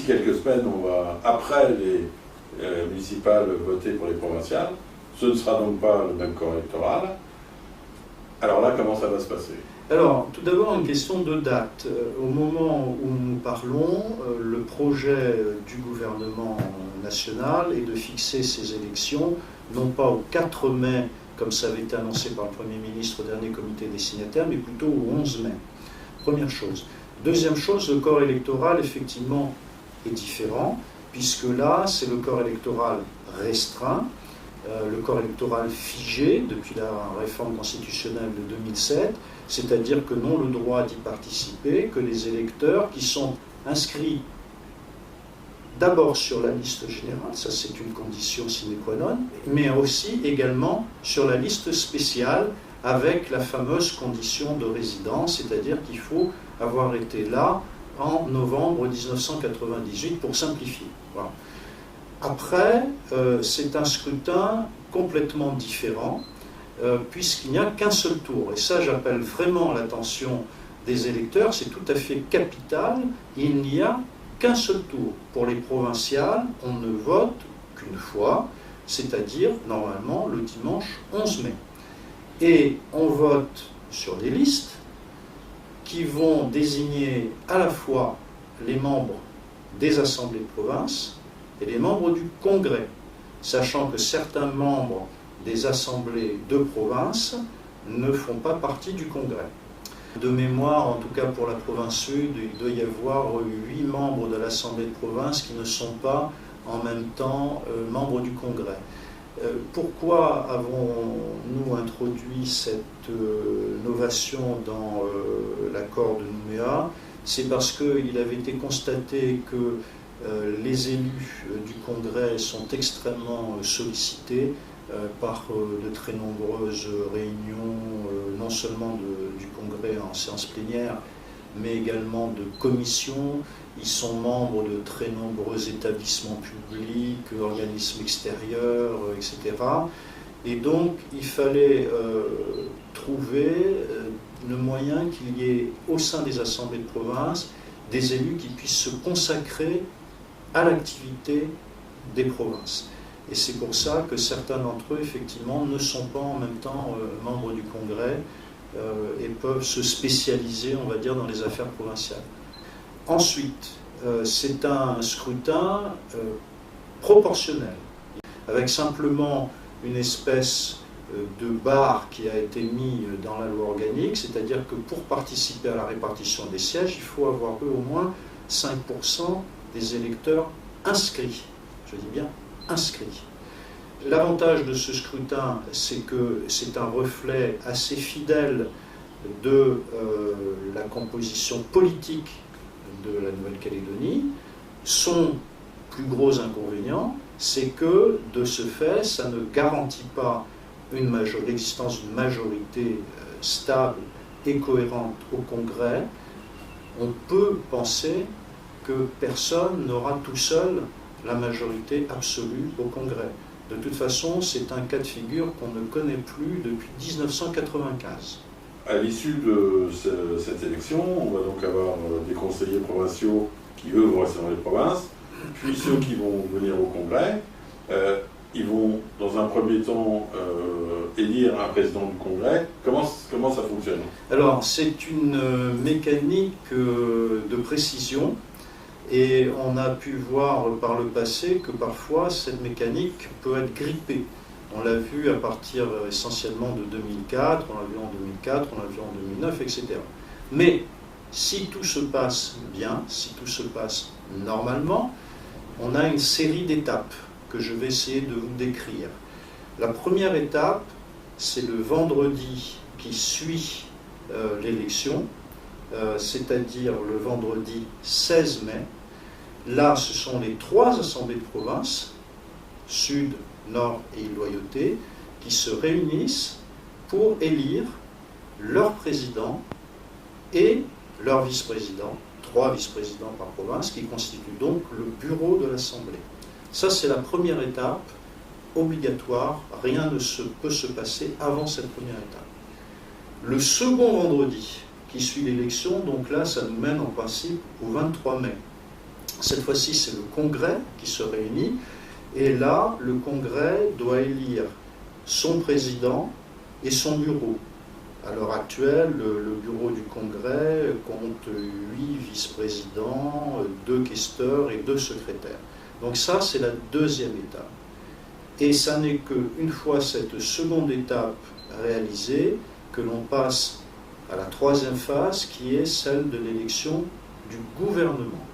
quelques semaines, on va, après les municipales, voter pour les provinciales. Ce ne sera donc pas le même corps électoral. Alors là, comment ça va se passer? Alors, tout d'abord, une question de date. Au moment où nous parlons, le projet du gouvernement national est de fixer ces élections, non pas au 4 mai, comme ça avait été annoncé par le Premier ministre au dernier comité des signataires, mais plutôt au 11 mai. Première chose. Deuxième chose, le corps électoral, effectivement, est différent, puisque là, c'est le corps électoral restreint, le corps électoral figé depuis la réforme constitutionnelle de 2007, c'est-à-dire que n'ont le droit d'y participer que les électeurs qui sont inscrits d'abord sur la liste générale, ça c'est une condition sine qua non, mais aussi également sur la liste spéciale avec la fameuse condition de résidence, c'est-à-dire qu'il faut avoir été là en novembre 1998 pour simplifier. Voilà. Après, c'est un scrutin complètement différent, puisqu'il n'y a qu'un seul tour. Et ça, j'appelle vraiment l'attention des électeurs, c'est tout à fait capital, il n'y a qu'un seul tour. Pour les provinciales, on ne vote qu'une fois, c'est-à-dire normalement le dimanche 11 mai. Et on vote sur des listes qui vont désigner à la fois les membres des assemblées de province et les membres du Congrès, sachant que certains membres des assemblées de province ne font pas partie du Congrès. De mémoire, en tout cas pour la province sud, il doit y avoir 8 membres de l'Assemblée de province qui ne sont pas en même temps membres du Congrès. Pourquoi avons-nous introduit cette novation dans l'accord de Nouméa? C'est parce qu'il avait été constaté que les élus du Congrès sont extrêmement sollicités par de très nombreuses réunions, non seulement du Congrès en séance plénière, mais également de commissions. Ils sont membres de très nombreux établissements publics, organismes extérieurs, etc. Et donc, il fallait trouver le moyen qu'il y ait au sein des assemblées de province des élus qui puissent se consacrer à l'activité des provinces. Et c'est pour ça que certains d'entre eux, effectivement, ne sont pas en même temps membres du Congrès et peuvent se spécialiser, on va dire, dans les affaires provinciales. Ensuite, c'est un scrutin proportionnel, avec simplement une espèce de barre qui a été mis dans la loi organique, c'est-à-dire que pour participer à la répartition des sièges, il faut avoir eu au moins 5% des électeurs inscrits. Je dis bien inscrits. L'avantage de ce scrutin, c'est que c'est un reflet assez fidèle de la composition politique de la Nouvelle-Calédonie. Son plus gros inconvénient, c'est que, de ce fait, ça ne garantit pas l'existence d'une majorité stable et cohérente au Congrès. On peut penser que personne n'aura tout seul la majorité absolue au Congrès. De toute façon, c'est un cas de figure qu'on ne connaît plus depuis 1995. À l'issue de cette élection, on va donc avoir des conseillers provinciaux qui, eux, vont rester dans les provinces, puis ceux qui vont venir au Congrès. Ils vont, dans un premier temps, élire un président du Congrès. Comment ça fonctionne? Alors, c'est une mécanique de précision. Et on a pu voir par le passé que parfois cette mécanique peut être grippée. On l'a vu à partir essentiellement de 2004, on l'a vu en 2004, on l'a vu en 2009, etc. Mais si tout se passe bien, si tout se passe normalement, on a une série d'étapes que je vais essayer de vous décrire. La première étape, c'est le vendredi qui suit l'élection, c'est-à-dire le vendredi 16 mai. Là, ce sont les 3 assemblées de province, Sud, Nord et Île-Loyauté, qui se réunissent pour élire leur président et leur vice-président, 3 vice-présidents par province, qui constituent donc le bureau de l'Assemblée. Ça, c'est la première étape obligatoire, rien ne peut se passer avant cette première étape. Le second vendredi qui suit l'élection, donc là, ça nous mène en principe au 23 mai. Cette fois-ci, c'est le Congrès qui se réunit. Et là, le Congrès doit élire son président et son bureau. À l'heure actuelle, le bureau du Congrès compte 8 vice-présidents, 2 questeurs et 2 secrétaires. Donc ça, c'est la deuxième étape. Et ça n'est qu'une fois cette seconde étape réalisée que l'on passe à la troisième phase, qui est celle de l'élection du gouvernement.